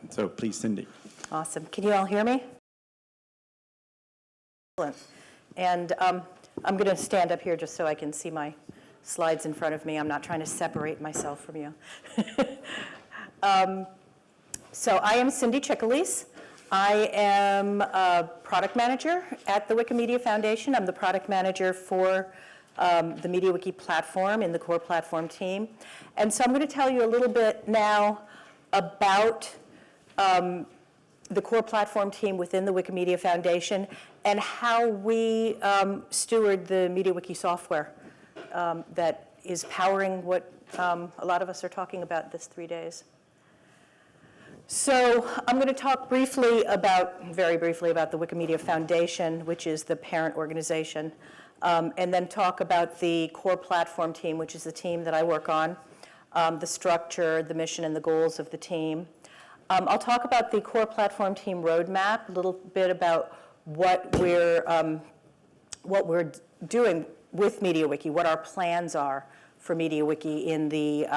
So please, Cindy. Awesome. Can you all hear me? Excellent. And I'm going to stand up here just so I can see my slides in front of me. I'm not trying to separate myself from you. So I am Cindy Chickalese. I am a product manager at the Wikimedia Foundation. I'm the product manager for the MediaWiki platform in the core platform team. And so I'm going to tell you a little bit now about the core platform team within the Wikimedia Foundation and how we steward the MediaWiki software that is powering what a lot of us are talking about this 3 days. So I'm going to talk very briefly about the Wikimedia Foundation, which is the parent organization, and then talk about the core platform team, which is the team that I work on, the structure, the mission, and the goals of the team. I'll talk about the core platform team roadmap, a little bit about what we're doing with MediaWiki, what our plans are for MediaWiki in the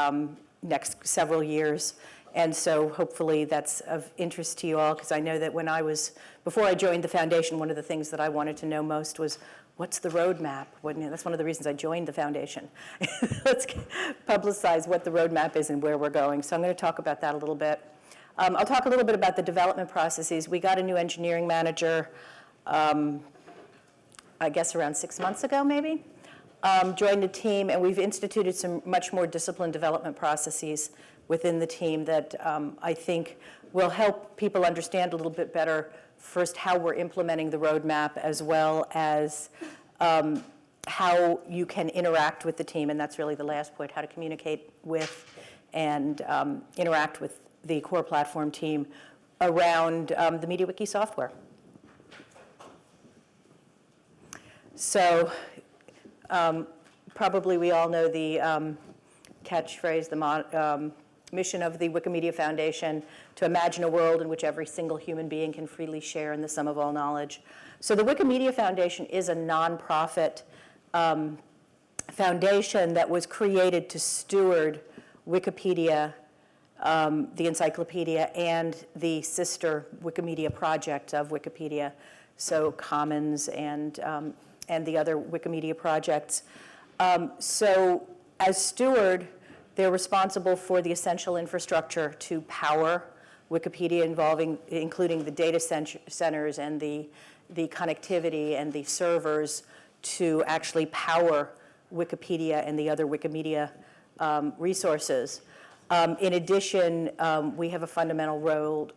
next several years. And so hopefully that's of interest to you all, because I know that before I joined the foundation, one of the things that I wanted to know most was, what's the roadmap? That's one of the reasons I joined the foundation. Let's publicize what the roadmap is and where we're going. So I'm going to talk about that a little bit. I'll talk a little bit about the development processes. We got a new engineering manager, I guess around 6 months ago, maybe. Joined the team, and we've instituted some much more disciplined development processes within the team that I think will help people understand a little bit better, first, how we're implementing the roadmap, as well as how you can interact with the team, and that's really the last point, how to communicate with and interact with the core platform team around the MediaWiki software. So probably we all know the catchphrase, the mission of the Wikimedia Foundation, to imagine a world in which every single human being can freely share in the sum of all knowledge. So the Wikimedia Foundation is a nonprofit foundation that was created to steward Wikipedia, the encyclopedia, and the sister Wikimedia project of Wikipedia, so Commons and the other Wikimedia projects. So as steward, they're responsible for the essential infrastructure to power Wikipedia, including the data centers and the connectivity and the servers to actually power Wikipedia and the other Wikimedia resources. In addition, we have a fundamental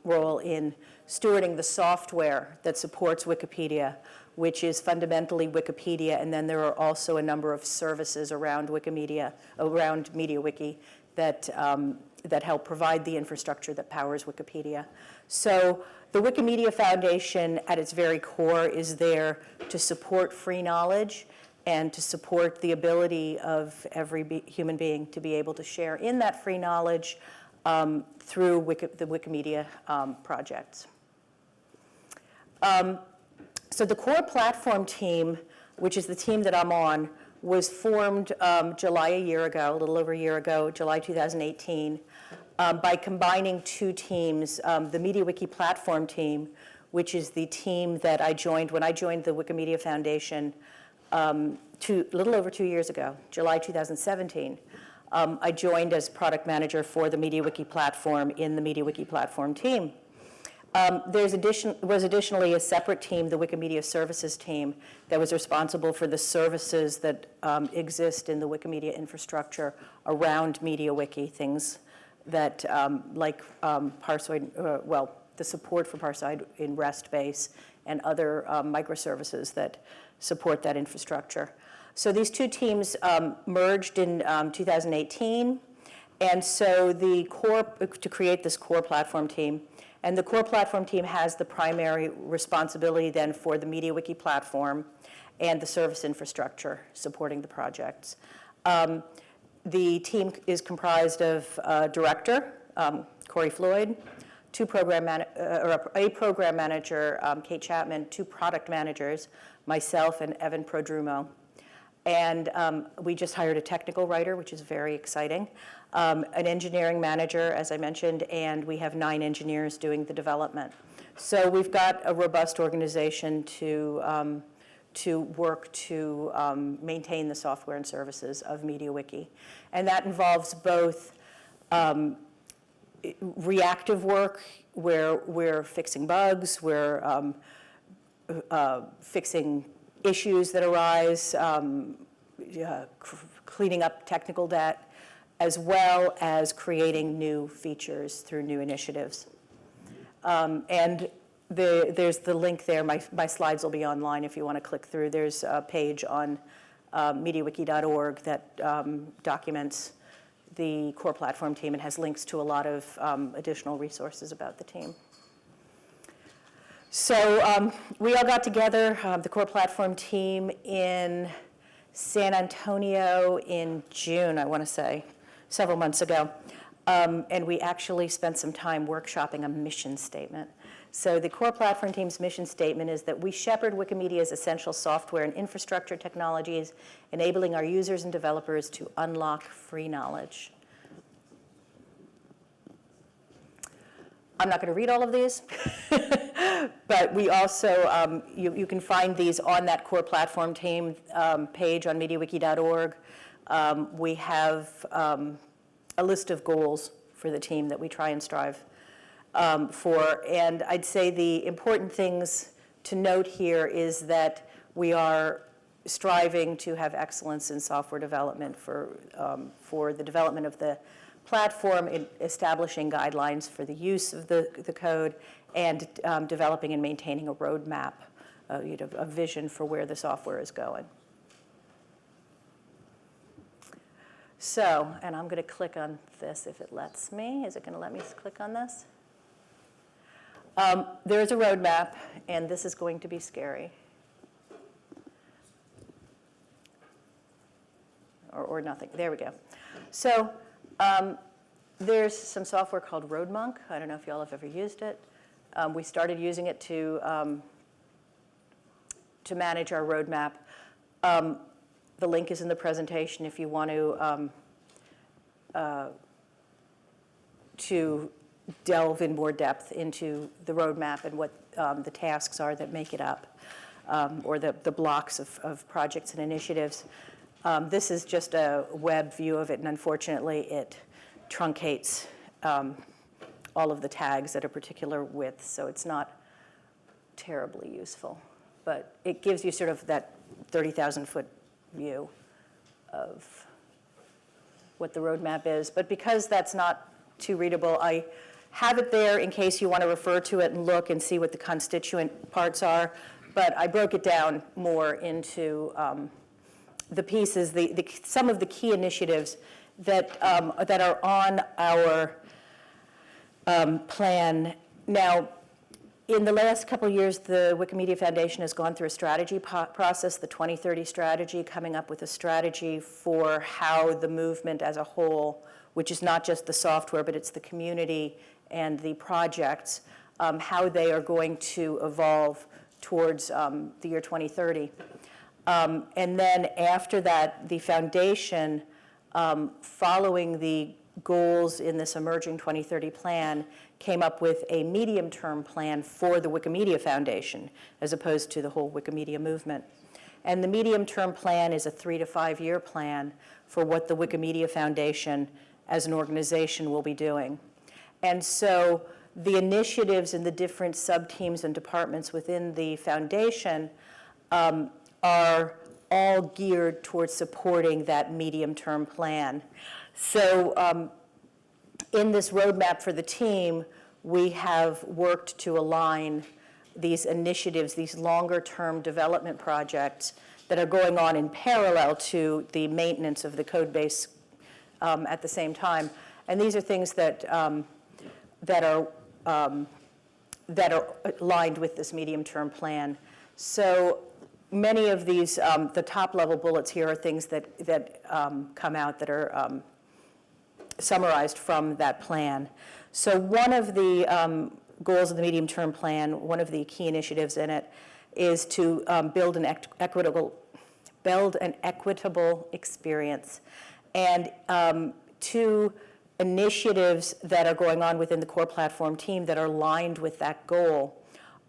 role in stewarding the software that supports Wikipedia, which is fundamentally Wikipedia, and then there are also a number of services around MediaWiki that help provide the infrastructure that powers Wikipedia. So the Wikimedia Foundation, at its very core, is there to support free knowledge and to support the ability of every human being to be able to share in that free knowledge through the Wikimedia projects. So the core platform team, which is the team that I'm on, was formed July a year ago, a little over a year ago, July 2018, by combining two teams, the MediaWiki platform team, which is the team that I joined when I joined the Wikimedia Foundation a little over 2 years ago, July 2017. I joined as product manager for the MediaWiki platform in the MediaWiki platform team. Was additionally a separate team, the Wikimedia Services team, that was responsible for the services that exist in the Wikimedia infrastructure around MediaWiki, things that like Parsoid, the support for Parsoid in REST base and other microservices that support that infrastructure. So these two teams merged in 2018, and so to create this core platform team. And the core platform team has the primary responsibility then for the MediaWiki platform and the service infrastructure supporting the projects. The team is comprised of a director, Corey Floyd, a program manager, Kate Chapman, two product managers, myself and Evan Prodrumo. And we just hired a technical writer, which is very exciting, an engineering manager, as I mentioned, and we have 9 engineers doing the development. So we've got a robust organization to work to maintain the software and services of MediaWiki. And that involves both reactive work, where we're fixing bugs, we're fixing issues that arise, cleaning up technical debt, as well as creating new features through new initiatives. And there's the link there. My slides will be online if you want to click through. There's a page on MediaWiki.org that documents the core platform team and has links to a lot of additional resources about the team. So we all got together, the core platform team, in San Antonio in June, I want to say, several months ago. And we actually spent some time workshopping a mission statement. So the core platform team's mission statement is that we shepherd Wikimedia's essential software and infrastructure technologies, enabling our users and developers to unlock free knowledge. I'm not going to read all of these, but we also, you can find these on that core platform team page on MediaWiki.org. We have a list of goals for the team that we try and strive for. And I'd say the important things to note here is that we are striving to have excellence in software development for the development of the platform, in establishing guidelines for the use of the code, and developing and maintaining a roadmap, a vision for where the software is going. So, and I'm going to click on this if it lets me. Is it going to let me click on this? There is a roadmap, and this is going to be scary. Or nothing. There we go. So there's some software called RoadMonk. I don't know if y'all have ever used it. We started using it to manage our roadmap. The link is in the presentation if you want to delve in more depth into the roadmap and what the tasks are that make it up, or the blocks of projects and initiatives. This is just a web view of it, and unfortunately it truncates all of the tags at a particular width, so it's not terribly useful. But it gives you sort of that 30,000-foot view of what the roadmap is. But because that's not too readable, I have it there in case you want to refer to it and look and see what the constituent parts are. But I broke it down more into the pieces, some of the key initiatives that are on our plan. Now, in the last couple of years, the Wikimedia Foundation has gone through a strategy process, the 2030 strategy, coming up with a strategy for how the movement as a whole, which is not just the software, but it's the community and the projects, how they are going to evolve towards the year 2030. And then after that, the foundation, following the goals in this emerging 2030 plan, came up with a medium-term plan for the Wikimedia Foundation, as opposed to the whole Wikimedia movement. And the medium-term plan is a 3 to 5 year plan for what the Wikimedia Foundation as an organization will be doing. And so the initiatives in the different sub-teams and departments within the foundation are all geared towards supporting that medium-term plan. So in this roadmap for the team, we have worked to align these initiatives, these longer-term development projects that are going on in parallel to the maintenance of the code base at the same time. And these are things that are aligned with this medium-term plan. So many of these, the top-level bullets here are things that come out that are summarized from that plan. So one of the goals of the medium-term plan, one of the key initiatives in it, is to build an equitable build an equitable experience. And two initiatives that are going on within the core platform team that are aligned with that goal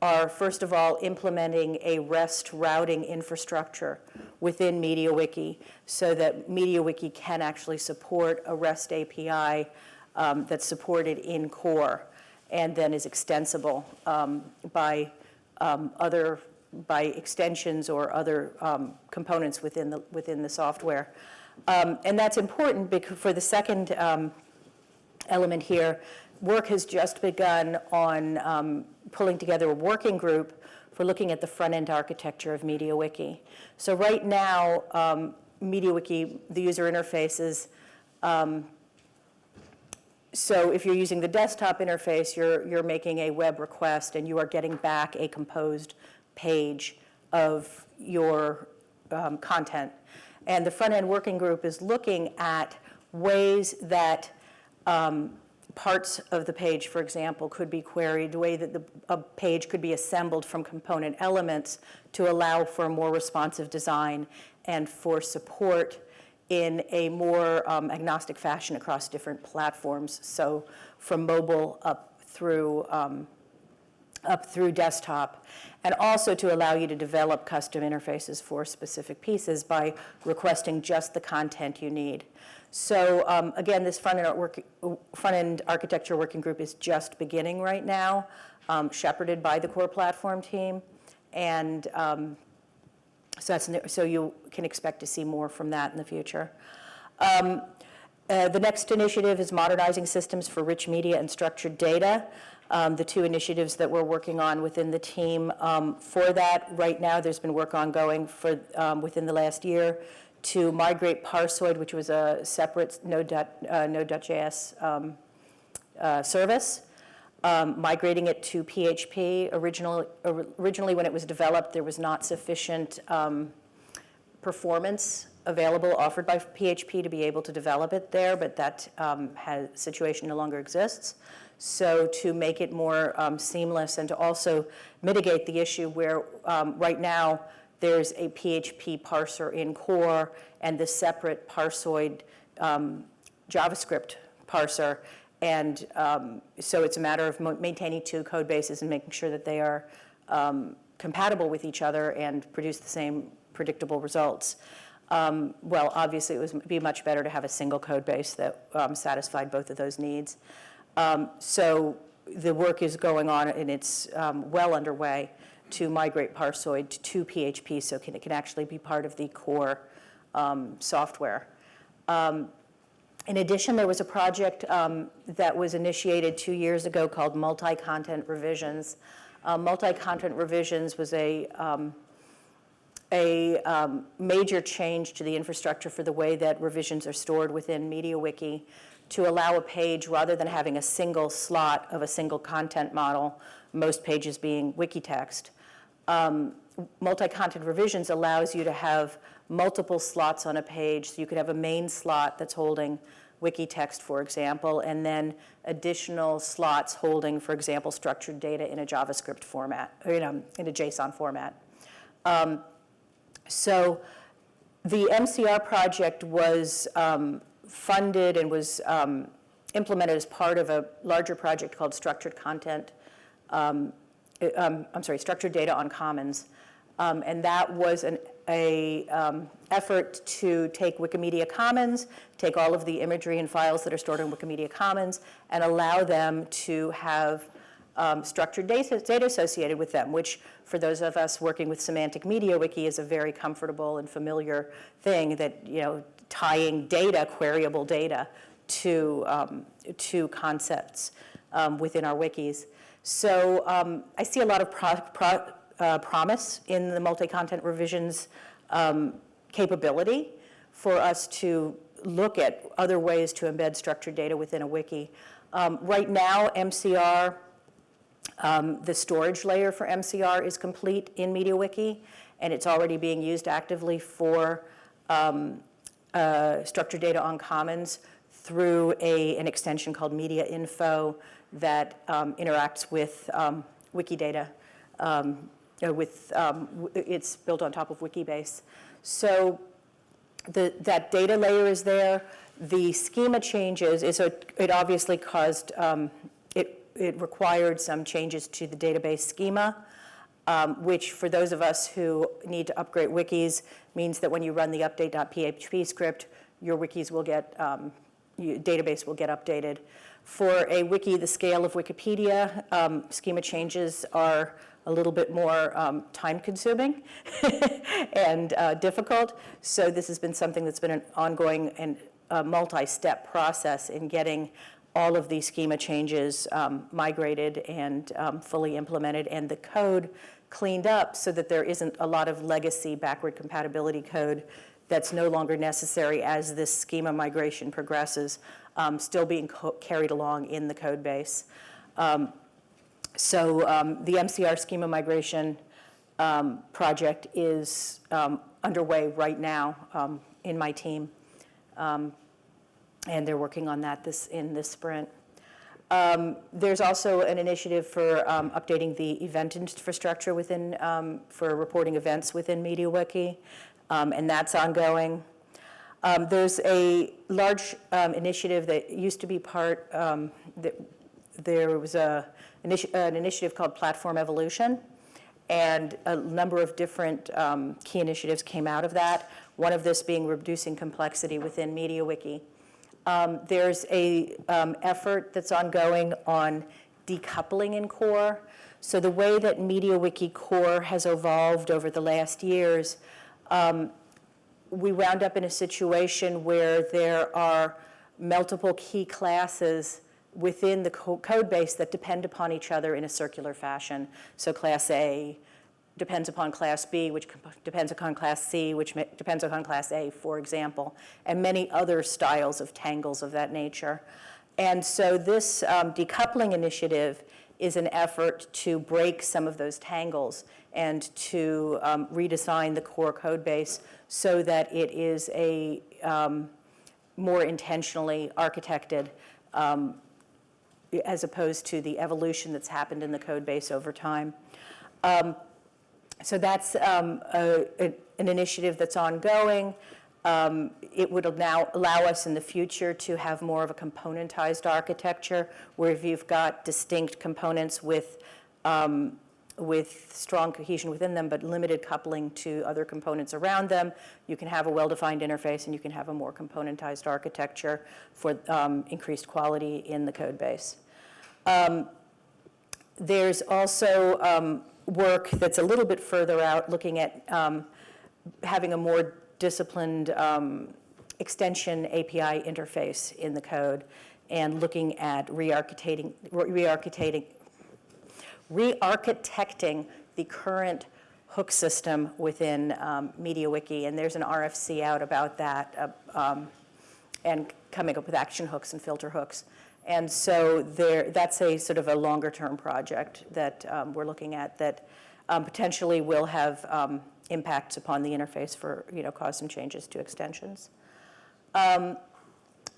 are, first of all, implementing a REST routing infrastructure within MediaWiki so that MediaWiki can actually support a REST API that's supported in core and then is extensible by extensions or other components within the software. And that's important because for the second element here, work has just begun on pulling together a working group for looking at the front-end architecture of MediaWiki. So right now, MediaWiki, the user interfaces, so if you're using the desktop interface, you're making a web request and you are getting back a composed page of your content. And the front-end working group is looking at ways that parts of the page, for example, could be queried, the way that a page could be assembled from component elements to allow for a more responsive design and for support in a more agnostic fashion across different platforms. So from mobile up through desktop, and also to allow you to develop custom interfaces for specific pieces by requesting just the content you need. So again, this front-end architecture working group is just beginning right now, shepherded by the core platform team, and so you can expect to see more from that in the future. The next initiative is modernizing systems for rich media and structured data. The two initiatives that we're working on within the team for that, right now there's been work ongoing for within the last year to migrate Parsoid, which was a separate Node.js service, migrating it to PHP. Originally, when it was developed, there was not sufficient performance available offered by PHP to be able to develop it there, but that situation no longer exists. So to make it more seamless and to also mitigate the issue where right now there's a PHP parser in core and the separate Parsoid JavaScript parser. And so it's a matter of maintaining two code bases and making sure that they are compatible with each other and produce the same predictable results. Well, obviously, it would be much better to have a single code base that satisfied both of those needs. So the work is going on, and it's well underway to migrate Parsoid to PHP so it can actually be part of the core software. In addition, there was a project that was initiated 2 years ago called Multi-Content Revisions. Multi-Content Revisions was a major change to the infrastructure for the way that revisions are stored within MediaWiki to allow a page, rather than having a single slot of a single content model, most pages being wiki text. Multi-content revisions allows you to have multiple slots on a page. So you could have a main slot that's holding wiki text, for example, and then additional slots holding, for example, structured data in a JavaScript format, or in a JSON format. So the MCR project was funded and was implemented as part of a larger project called Structured Data on Commons. And that was an effort to take Wikimedia Commons, take all of the imagery and files that are stored in Wikimedia Commons, and allow them to have structured data associated with them, which for those of us working with Semantic MediaWiki is a very comfortable and familiar thing that, tying data, queryable data, to concepts within our wikis. So I see a lot of promise in the multi-content revisions capability for us to look at other ways to embed structured data within a wiki. Right now, MCR, the storage layer for MCR is complete in MediaWiki, and it's already being used actively for structured data on Commons through an extension called Media Info that interacts with Wikidata. It's built on top of Wikibase. So that data layer is there. The schema changes, it obviously caused, it required some changes to the database schema, which for those of us who need to upgrade wikis means that when you run the update.php script, your wikis will get, your database will get updated. For a wiki the scale of Wikipedia, schema changes are a little bit more time-consuming and difficult. So this has been something that's been an ongoing and multi-step process in getting all of these schema changes migrated and fully implemented, and the code cleaned up so that there isn't a lot of legacy backward compatibility code that's no longer necessary as this schema migration progresses, still being carried along in the code base. So the MCR schema migration project is underway right now in my team, and they're working on that in this sprint. There's also an initiative for updating the event infrastructure within, for reporting events within MediaWiki, and that's ongoing. There's a large initiative that used to be part, there was an initiative called Platform Evolution, and a number of different key initiatives came out of that, one of this being reducing complexity within MediaWiki. There's a effort that's ongoing on decoupling in core. So the way that MediaWiki core has evolved over the last years, we wound up in a situation where there are multiple key classes within the code base that depend upon each other in a circular fashion. So class A depends upon class B, which depends upon class C, which depends upon class A, for example, and many other styles of tangles of that nature. And so this decoupling initiative is an effort to break some of those tangles and to redesign the core code base so that it is a more intentionally architected as opposed to the evolution that's happened in the code base over time. So that's an initiative that's ongoing. It would now allow us in the future to have more of a componentized architecture where if you've got distinct components with strong cohesion within them but limited coupling to other components around them, you can have a well-defined interface and you can have a more componentized architecture for increased quality in the code base. There's also work that's a little bit further out looking at having a more disciplined extension API interface in the code and looking at re-architecting the current hook system within MediaWiki, and there's an RFC out about that and coming up with action hooks and filter hooks. And so that's a sort of a longer-term project that we're looking at that potentially will have impacts upon the interface for, cause some changes to extensions.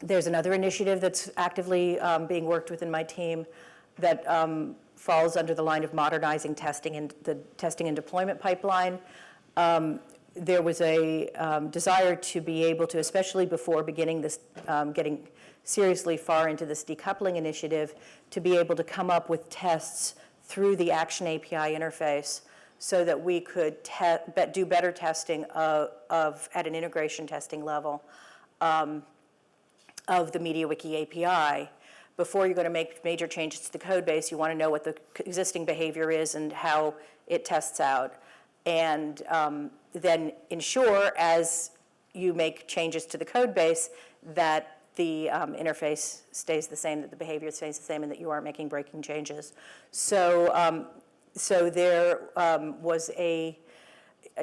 There's another initiative that's actively being worked within my team that falls under the line of modernizing testing and the testing and deployment pipeline. There was a desire to be able to, especially before beginning this, getting seriously far into this decoupling initiative, to be able to come up with tests through the Action API interface so that we could do better testing at an integration testing level of the MediaWiki API. Before you're going to make major changes to the code base, you want to know what the existing behavior is and how it tests out. And then ensure as you make changes to the code base that the interface stays the same, that the behavior stays the same, and that you aren't making breaking changes. So, so there was a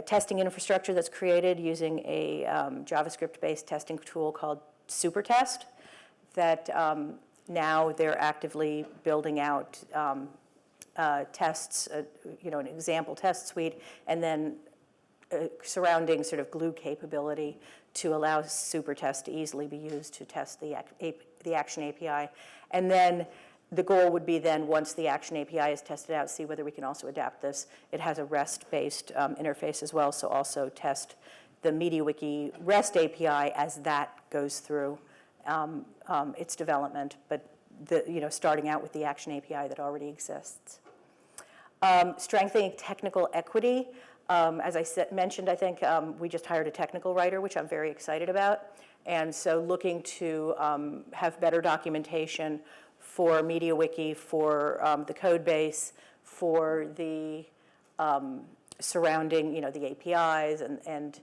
testing infrastructure that's created using a JavaScript-based testing tool called Supertest that now they're actively building out tests, an example test suite, and then surrounding sort of glue capability to allow Supertest to easily be used to test the Action API. And then the goal would be then, once the Action API is tested out, see whether we can also adapt this. It has a REST-based interface as well, so also test the MediaWiki REST API as that goes through its development, but starting out with the Action API that already exists. Strengthening technical equity. As I mentioned, I think we just hired a technical writer, which I'm very excited about. And so looking to have better documentation for MediaWiki, for the code base, for the surrounding, the APIs and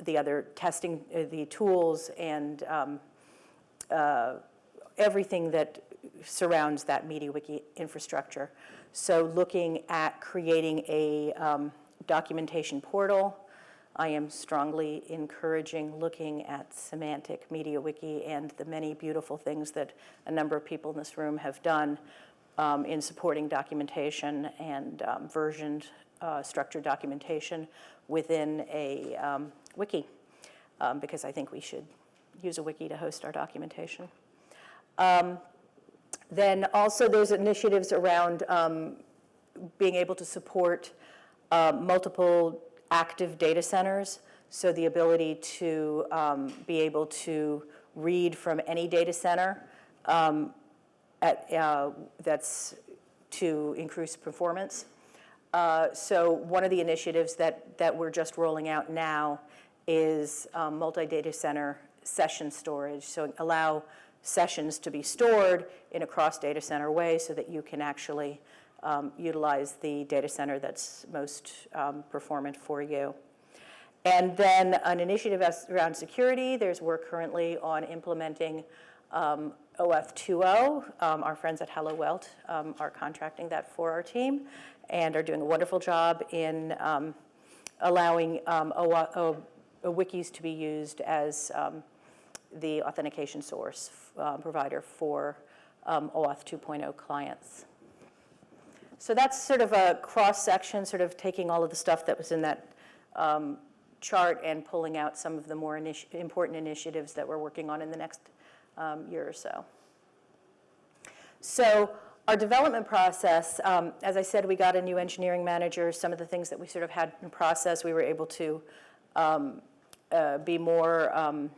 the other testing, the tools, and everything that surrounds that MediaWiki infrastructure. So looking at creating a documentation portal. I am strongly encouraging looking at Semantic MediaWiki and the many beautiful things that a number of people in this room have done in supporting documentation and versioned structured documentation within a wiki, because I think we should use a wiki to host our documentation. Then also there's initiatives around being able to support multiple active data centers, so the ability to be able to read from any data center that's to increase performance. So one of the initiatives that we're just rolling out now is multi-data center session storage, so allow sessions to be stored in a cross-data center way so that you can actually utilize the data center that's most performant for you. And then an initiative around security. There's work currently on implementing OAuth 2.0. Our friends at Hello Welt are contracting that for our team and are doing a wonderful job in allowing wikis to be used as the authentication source provider for OAuth 2.0 clients. So that's sort of a cross-section, sort of taking all of the stuff that was in that chart and pulling out some of the more important initiatives that we're working on in the next year or so. So our development process, as I said, we got a new engineering manager. Some of the things that we sort of had in process, we were able to be more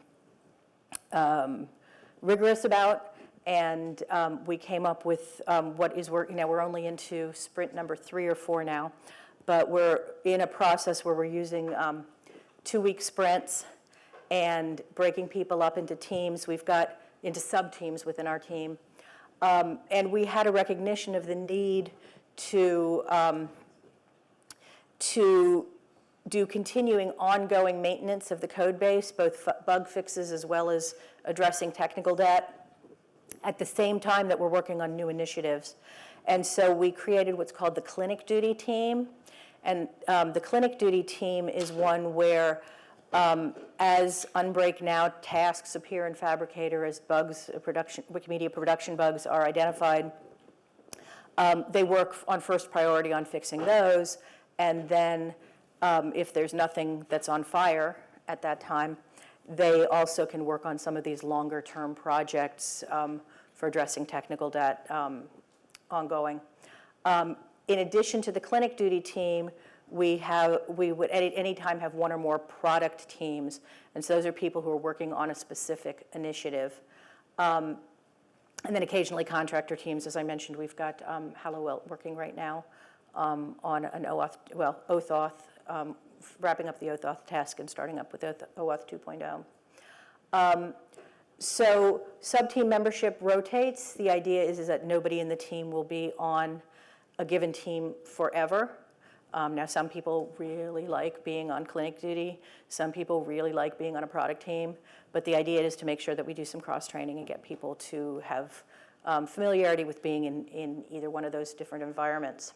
rigorous about. And we came up with what is working. Now we're only into sprint number 3 or 4 now, but we're in a process where we're using 2-week sprints and breaking people up into teams. We've got into sub-teams within our team. And we had a recognition of the need to do continuing ongoing maintenance of the code base, both bug fixes as well as addressing technical debt, at the same time that we're working on new initiatives. And so we created what's called the Clinic Duty Team. And the Clinic Duty Team is one where as Unbreak Now tasks appear in Fabricator, as bugs, Wikimedia production bugs are identified, they work on first priority on fixing those. And then if there's nothing that's on fire at that time, they also can work on some of these longer term projects for addressing technical debt ongoing. In addition to the Clinic Duty Team, we would at any time have 1 or more product teams. And so those are people who are working on a specific initiative. And then occasionally contractor teams. As I mentioned, we've got Hello Welt working right now on an OAuth, wrapping up the OAuth task and starting up with OAuth 2.0. So sub-team membership rotates. The idea is that nobody in the team will be on a given team forever. Now, some people really like being on clinic duty. Some people really like being on a product team. But the idea is to make sure that we do some cross-training and get people to have familiarity with being in either one of those different environments.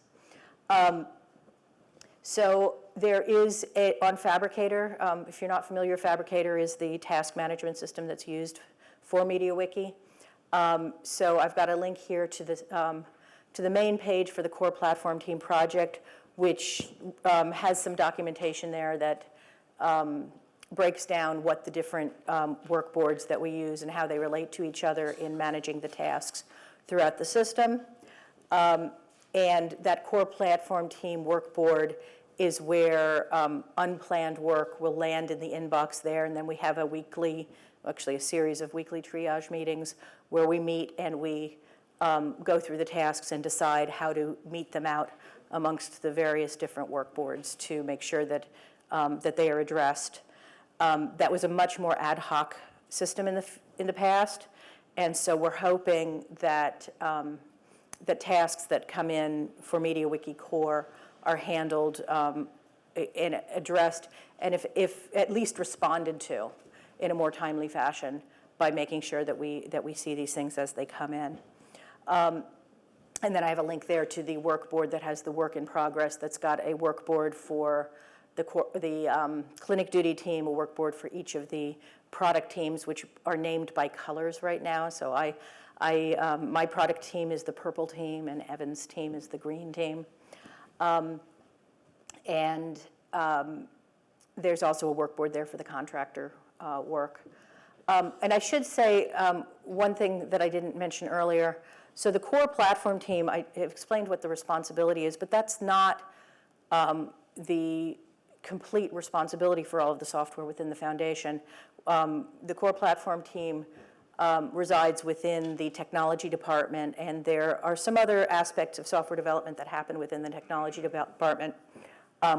So there is on Fabricator, if you're not familiar, Fabricator is the task management system that's used for MediaWiki. So I've got a link here to the main page for the core platform team project, which has some documentation there that breaks down what the different work boards that we use and how they relate to each other in managing the tasks throughout the system. And that core platform team work board is where unplanned work will land in the inbox there, and then we have a weekly, actually a series of weekly triage meetings where we meet and we go through the tasks and decide how to meet them out amongst the various different work boards to make sure that, that they are addressed. That was a much more ad hoc system in the past, and so we're hoping that that tasks that come in for MediaWiki Core are handled and addressed, and if at least responded to in a more timely fashion by making sure that we see these things as they come in. And then I have a link there to the work board that has the work in progress, that's got a work board for the clinic duty team, a work board for each of the product teams, which are named by colors right now. So my product team is the purple team, and Evan's team is the green team. There's also a work board there for the contractor work. And I should say one thing that I didn't mention earlier. So the core platform team, I have explained what the responsibility is, but that's not the complete responsibility for all of the software within the foundation. The core platform team resides within the technology department, and there are some other aspects of software development that happen within the technology department.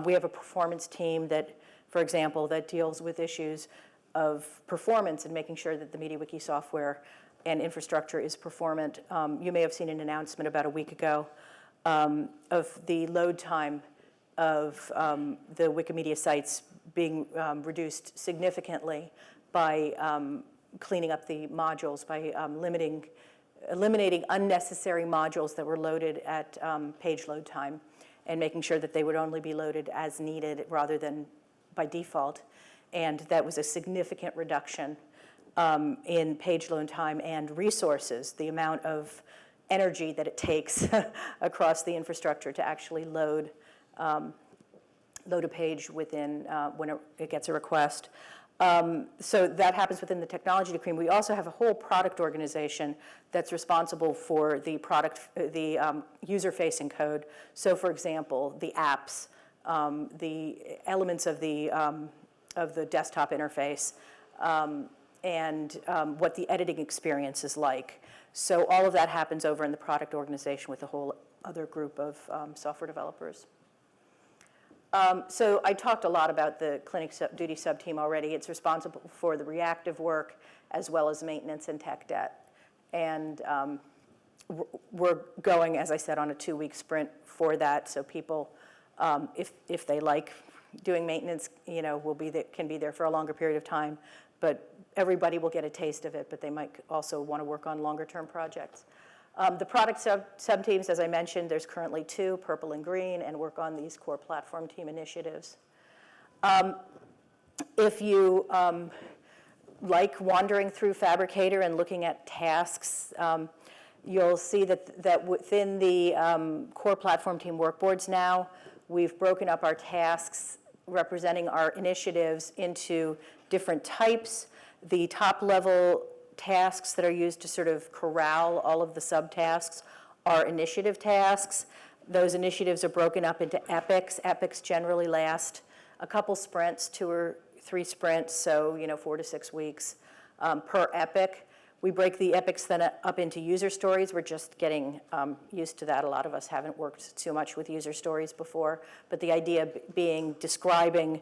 We have a performance team that, for example, that deals with issues of performance and making sure that the MediaWiki software and infrastructure is performant. You may have seen an announcement about a week ago of the load time of the Wikimedia sites being reduced significantly by cleaning up the modules, by eliminating unnecessary modules that were loaded at page load time, and making sure that they would only be loaded as needed rather than by default. And that was a significant reduction in page load time and resources, the amount of energy that it takes across the infrastructure to actually load a page within when it gets a request. So that happens within the technology team. We also have a whole product organization that's responsible for the user-facing code. So, for example, the apps, the elements of the desktop interface, and what the editing experience is like. So all of that happens over in the product organization with a whole other group of software developers. So I talked a lot about the clinic duty sub-team already. It's responsible for the reactive work as well as maintenance and tech debt. And we're going, as I said, on a 2-week sprint for that. So people, if they like doing maintenance, can be there for a longer period of time. But everybody will get a taste of it, but they might also want to work on longer-term projects. The product sub-teams, as I mentioned, there's currently 2, purple and green, and work on these core platform team initiatives. If you like wandering through Fabricator and looking at tasks, you'll see that within the core platform team workboards now, we've broken up our tasks representing our initiatives into different types. The top-level tasks that are used to sort of corral all of the subtasks are initiative tasks. Those initiatives are broken up into epics. Epics generally last a couple sprints, 2 or 3 sprints, so 4 to 6 weeks per epic. We break the epics then up into user stories. We're just getting used to that. A lot of us haven't worked too much with user stories before, but the idea being describing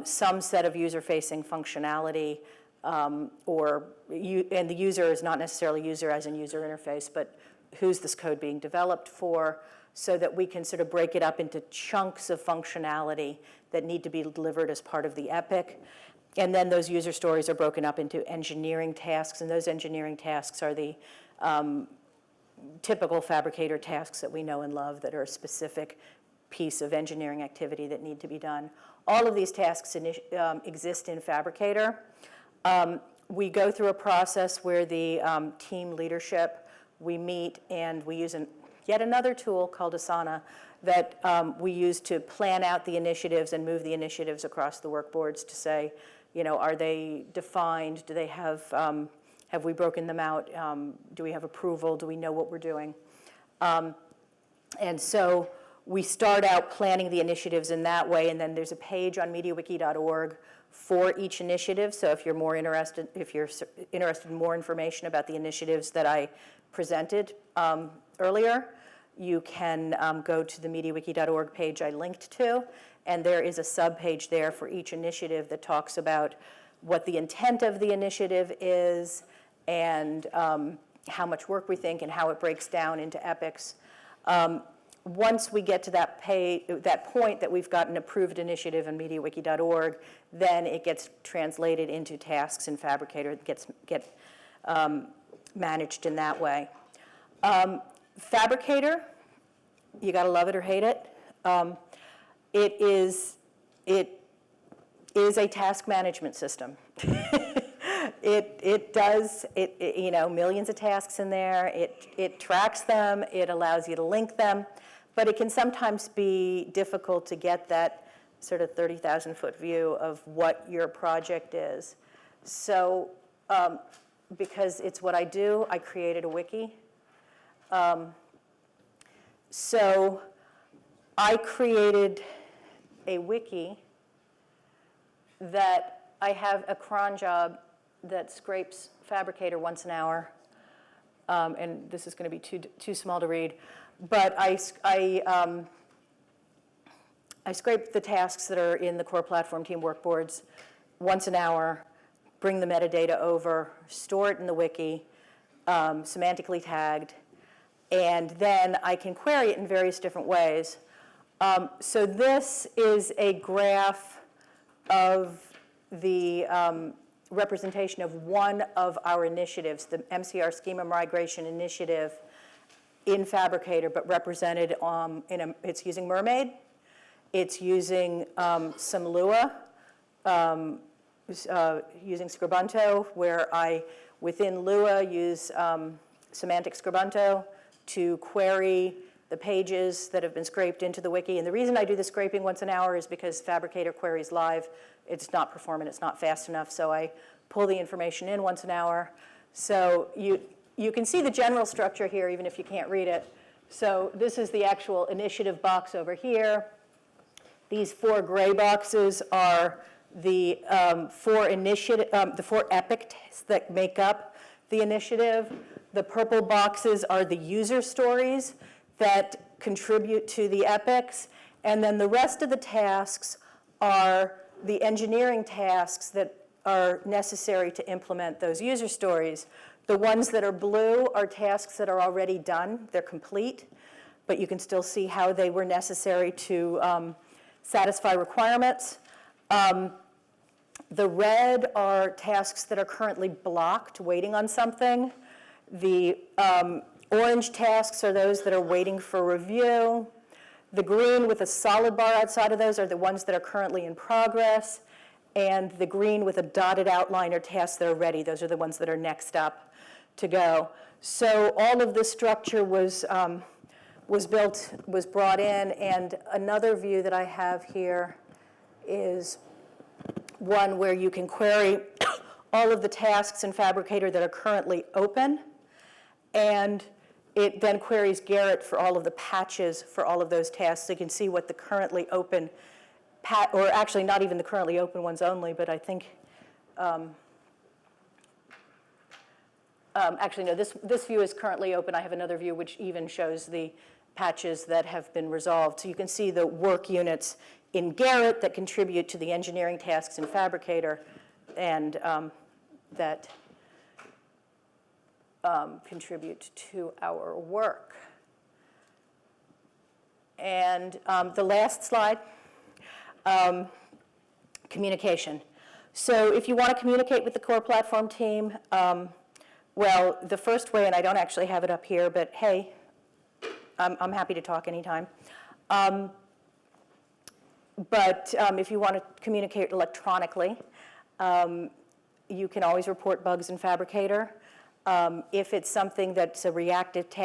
some set of user-facing functionality, and the user is not necessarily user as in user interface, but who's this code being developed for, so that we can sort of break it up into chunks of functionality that need to be delivered as part of the epic. And then those user stories are broken up into engineering tasks, and those engineering tasks are the typical Fabricator tasks that we know and love that are a specific piece of engineering activity that need to be done. All of these tasks exist in Fabricator. We go through a process where the team leadership, we meet and we use yet another tool called Asana that we use to plan out the initiatives and move the initiatives across the work boards to say, are they defined? Do they have we broken them out? Do we have approval? Do we know what we're doing? And so we start out planning the initiatives in that way, and then there's a page on MediaWiki.org for each initiative. So if you're interested in more information about the initiatives that I presented earlier, you can go to the MediaWiki.org page I linked to, and there is a sub-page there for each initiative that talks about what the intent of the initiative is, and how much work we think, and how it breaks down into epics. Once we get to that point that we've got an approved initiative in MediaWiki.org, then it gets translated into tasks in Fabricator, get managed in that way. Fabricator, you gotta love it or hate it. It is a task management system. It does, millions of tasks in there. It tracks them. It allows you to link them. But it can sometimes be difficult to get that sort of 30,000-foot view of what your project is. So because it's what I do, I created a wiki. So I created a wiki that I have a cron job that scrapes Fabricator once an hour, and this is going to be too small to read, but I scrape the tasks that are in the core platform team workboards once an hour, bring the metadata over, store it in the wiki, semantically tagged, and then I can query it in various different ways. So this is a graph of the representation of one of our initiatives, the MCR Schema Migration Initiative in Fabricator, but represented it's using Mermaid. It's using some Lua, using Scribunto, where I, within Lua, use Semantic Scribunto to query the pages that have been scraped into the wiki. And the reason I do the scraping once an hour is because Fabricator queries live. It's not performant, it's not fast enough, so I pull the information in once an hour. So you can see the general structure here, even if you can't read it. So this is the actual initiative box over here. These 4 gray boxes are the 4 epics that make up the initiative. The purple boxes are the user stories that contribute to the epics. And then the rest of the tasks are the engineering tasks that are necessary to implement those user stories. The ones that are blue are tasks that are already done. They're complete, but you can still see how they were necessary to satisfy requirements. The red are tasks that are currently blocked, waiting on something. The orange tasks are those that are waiting for review. The green with a solid bar outside of those are the ones that are currently in progress. And the green with a dotted outline are tasks that are ready. Those are the ones that are next up to go. So all of this structure was brought in. And another view that I have here is one where you can query all of the tasks in Fabricator that are currently open. And it then queries Garrett for all of the patches for all of those tasks. So you can see what the currently open, or actually not even the currently open ones only, but I think, actually no, this view is currently open. I have another view which even shows the patches that have been resolved. So you can see the work units in Garrett that contribute to the engineering tasks in Fabricator, and that contribute to our work. And the last slide, communication. So if you want to communicate with the core platform team, well, the first way, and I don't actually have it up here, but hey, I'm happy to talk anytime. But if you want to communicate electronically, you can always report bugs in Fabricator. If it's something that's a reactive task,